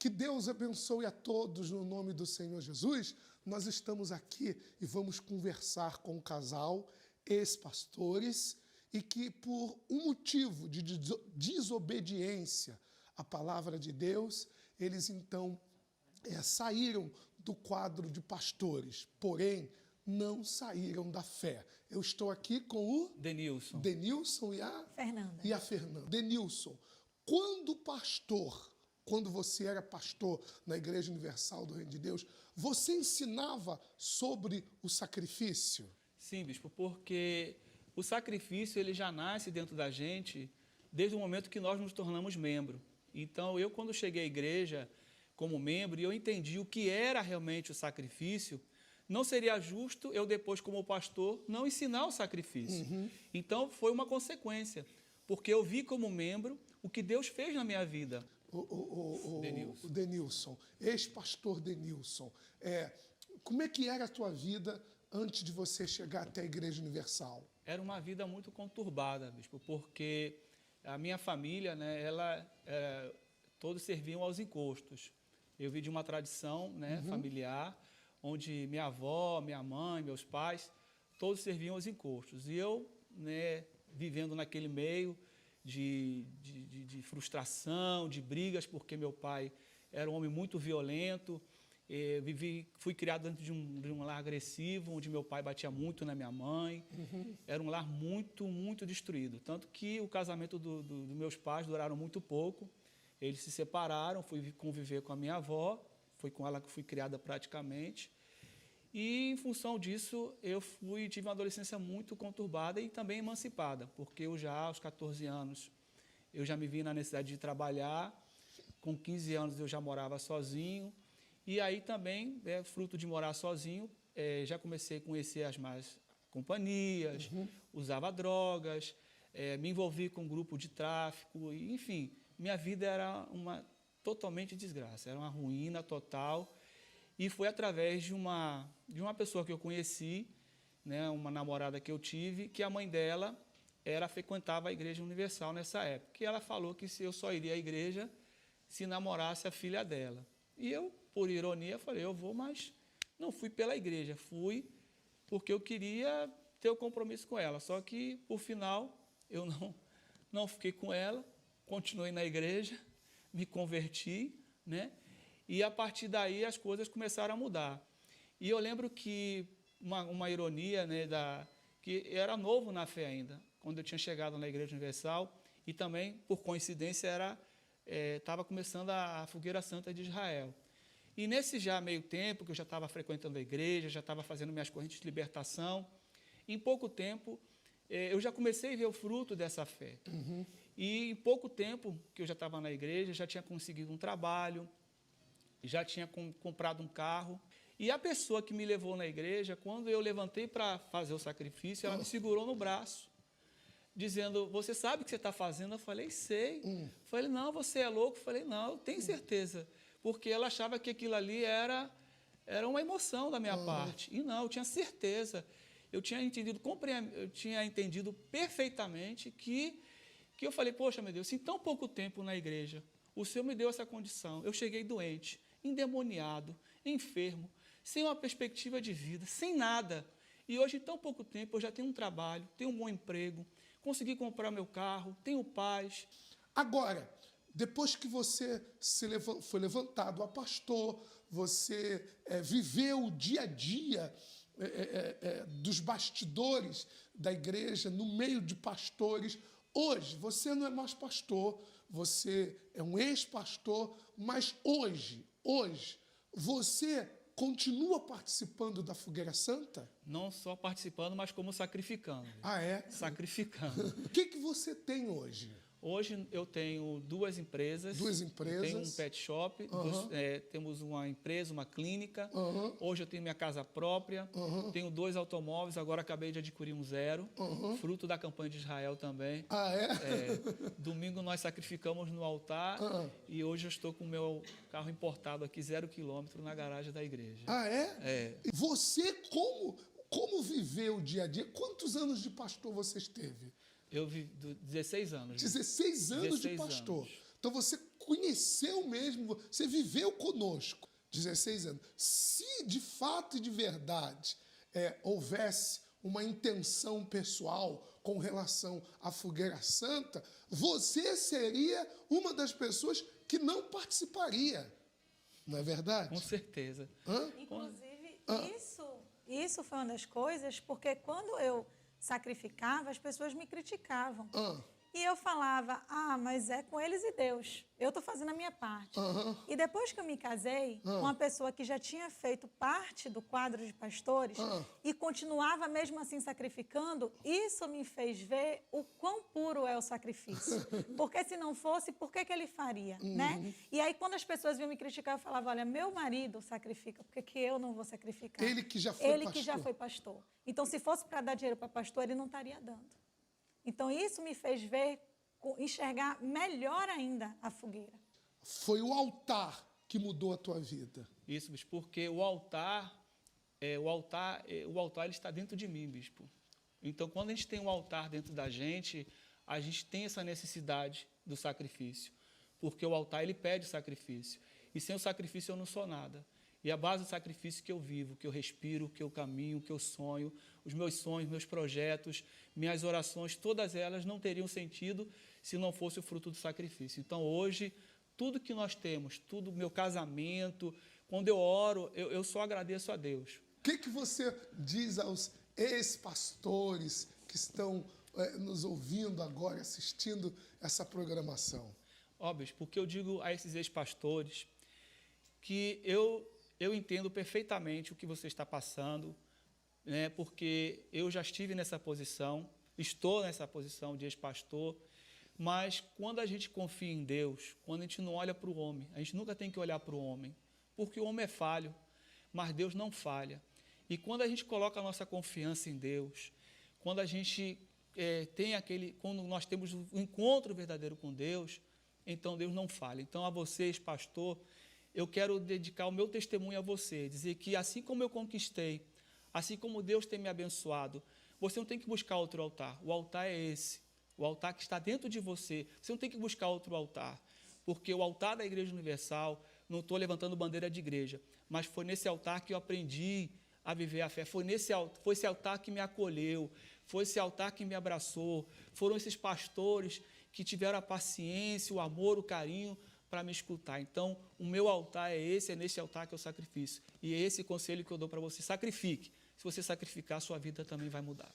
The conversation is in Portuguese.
Que Deus abençoe a todos no nome do Senhor Jesus. Nós estamos aqui e vamos conversar com um casal, ex-pastores, e que por um motivo de desobediência à palavra de Deus, eles então saíram do quadro de pastores, porém não saíram da fé. Eu estou aqui com o Denilson e a Fernanda. Denilson, quando você era pastor na Igreja Universal do Reino de Deus, você ensinava sobre o sacrifício? Sim, bispo, porque o sacrifício ele já nasce dentro da gente desde o momento que nós nos tornamos membro. Então, quando cheguei à igreja como membro e eu entendi o que era realmente o sacrifício, não seria justo eu depois, como pastor, não ensinar o sacrifício. Então, foi uma consequência, porque eu vi como membro o que Deus fez na minha vida. O Denilson, ex-pastor Denilson, como é que era a tua vida antes de você chegar até a Igreja Universal? Era uma vida muito conturbada, bispo, porque a minha família, né, todos serviam aos encostos. Eu vim de uma tradição, né, familiar, onde minha avó, minha mãe, meus pais, todos serviam aos encostos. E eu, né, vivendo naquele meio de frustração, de brigas, porque meu pai era um homem muito violento. Fui criado dentro de um lar agressivo, onde meu pai batia muito na minha mãe. Era um lar muito, muito destruído. Tanto que o casamento dos meus pais duraram muito pouco. Eles se separaram, fui conviver com a minha avó, foi com ela que fui criada praticamente. E, em função disso, tive uma adolescência muito conturbada e também emancipada, porque eu já, aos 14 anos, eu já me vi na necessidade de trabalhar. Com 15 anos, eu já morava sozinho. E aí também, fruto de morar sozinho, já comecei a conhecer as más companhias, usava drogas, me envolvi com um grupo de tráfico, enfim, minha vida era totalmente desgraça, era uma ruína total. E foi através de uma pessoa que eu conheci, né, uma namorada que eu tive, que a mãe dela frequentava a Igreja Universal nessa época. E ela falou que eu só iria à igreja se namorasse a filha dela. E eu, por ironia, falei, eu vou, mas não fui pela igreja, fui porque eu queria ter o compromisso com ela. Só que, por final, eu não fiquei com ela, continuei na igreja, me converti, né? E, a partir daí, as coisas começaram a mudar. E eu lembro que, uma ironia, né, que eu era novo na fé ainda, quando eu tinha chegado na Igreja Universal, e também, por coincidência, estava começando a Fogueira Santa de Israel. E nesse já meio tempo, que eu já estava frequentando a igreja, já estava fazendo minhas correntes de libertação, em pouco tempo, eu já comecei a ver o fruto dessa fé. E em pouco tempo que eu já estava na igreja, já tinha conseguido um trabalho, já tinha comprado um carro. E a pessoa que me levou na igreja, quando eu levantei para fazer o sacrifício, ela me segurou no braço, dizendo, você sabe o que você está fazendo? Eu falei, sei. Falei, não, você é louco? Eu falei, não, eu tenho certeza. Porque ela achava que aquilo ali era uma emoção da minha parte. E não, eu tinha certeza. Eu tinha entendido perfeitamente que eu falei, poxa, meu Deus, se em tão pouco tempo na igreja, o Senhor me deu essa condição, eu cheguei doente, endemoniado, enfermo, sem uma perspectiva de vida, sem nada. E hoje, em tão pouco tempo, eu já tenho um trabalho, tenho um bom emprego, consegui comprar meu carro, tenho paz. Agora, depois que você foi levantado a pastor, você viveu o dia a dia dos bastidores da igreja, no meio de pastores. Hoje, você não é mais pastor, você é um ex-pastor, mas hoje, você continua participando da Fogueira Santa? Não só participando, mas como sacrificando. Ah, é? Sacrificando. O que você tem hoje? Hoje eu tenho duas empresas. Duas empresas. Tenho um pet shop, temos uma empresa, uma clínica. Hoje eu tenho minha casa própria, tenho 2 automóveis, agora acabei de adquirir um 0, fruto da campanha de Israel também. Ah, é? Domingo nós sacrificamos no altar e hoje eu estou com o meu carro importado aqui, 0 quilômetro, na garagem da igreja. Ah, é? Você como viveu o dia a dia? Quantos anos de pastor você teve? Eu vivi 16 anos. 16 anos de pastor. Então você conheceu mesmo, você viveu conosco 16 anos. Se de fato e de verdade houvesse uma intenção pessoal com relação à Fogueira Santa, você seria uma das pessoas que não participaria. Não é verdade? Com certeza. Inclusive, isso foi uma das coisas, porque quando eu sacrificava, as pessoas me criticavam. E eu falava, mas é com eles e Deus. Eu estou fazendo a minha parte. E depois que eu me casei, uma pessoa que já tinha feito parte do quadro de pastores e continuava mesmo assim sacrificando, isso me fez ver o quão puro é o sacrifício. Porque se não fosse, por que ele faria? Né? E aí, quando as pessoas vinham me criticar, eu falava, olha, meu marido sacrifica, por que eu não vou sacrificar? Ele que já foi pastor. Ele que já foi pastor. Então, se fosse para dar dinheiro para pastor, ele não estaria dando. Então, isso me fez ver, enxergar melhor ainda a fogueira. Foi o altar que mudou a tua vida. Isso, bispo, porque o altar ele está dentro de mim, bispo. Então, quando a gente tem um altar dentro da gente, a gente tem essa necessidade do sacrifício, porque o altar ele pede sacrifício. E sem o sacrifício eu não sou nada. E a base do sacrifício que eu vivo, que eu respiro, que eu caminho, que eu sonho, os meus sonhos, meus projetos, minhas orações, todas elas não teriam sentido se não fosse o fruto do sacrifício. Então, hoje, tudo que nós temos, tudo, meu casamento, quando eu oro, eu só agradeço a Deus. O que você diz aos ex-pastores que estão nos ouvindo agora, assistindo essa programação? Bispo, porque eu digo a esses ex-pastores que eu entendo perfeitamente o que você está passando, né, porque eu já estive nessa posição, estou nessa posição de ex-pastor, mas quando a gente confia em Deus, quando a gente não olha para o homem, a gente nunca tem que olhar para o homem, porque o homem é falho, mas Deus não falha. E quando a gente coloca a nossa confiança em Deus, quando a gente quando nós temos um encontro verdadeiro com Deus, então Deus não falha. Então, a vocês, pastor, eu quero dedicar o meu testemunho a você, dizer que assim como eu conquistei, assim como Deus tem me abençoado, você não tem que buscar outro altar. O altar é esse, o altar que está dentro de você. Você não tem que buscar outro altar, porque o altar da Igreja Universal, não estou levantando bandeira de igreja, mas foi nesse altar que eu aprendi a viver a fé. Foi esse altar que me acolheu, foi esse altar que me abraçou, foram esses pastores que tiveram a paciência, o amor, o carinho para me escutar. Então, o meu altar é esse, é nesse altar que eu sacrifício. E é esse conselho que eu dou para você. Sacrifique. Se você sacrificar, sua vida também vai mudar.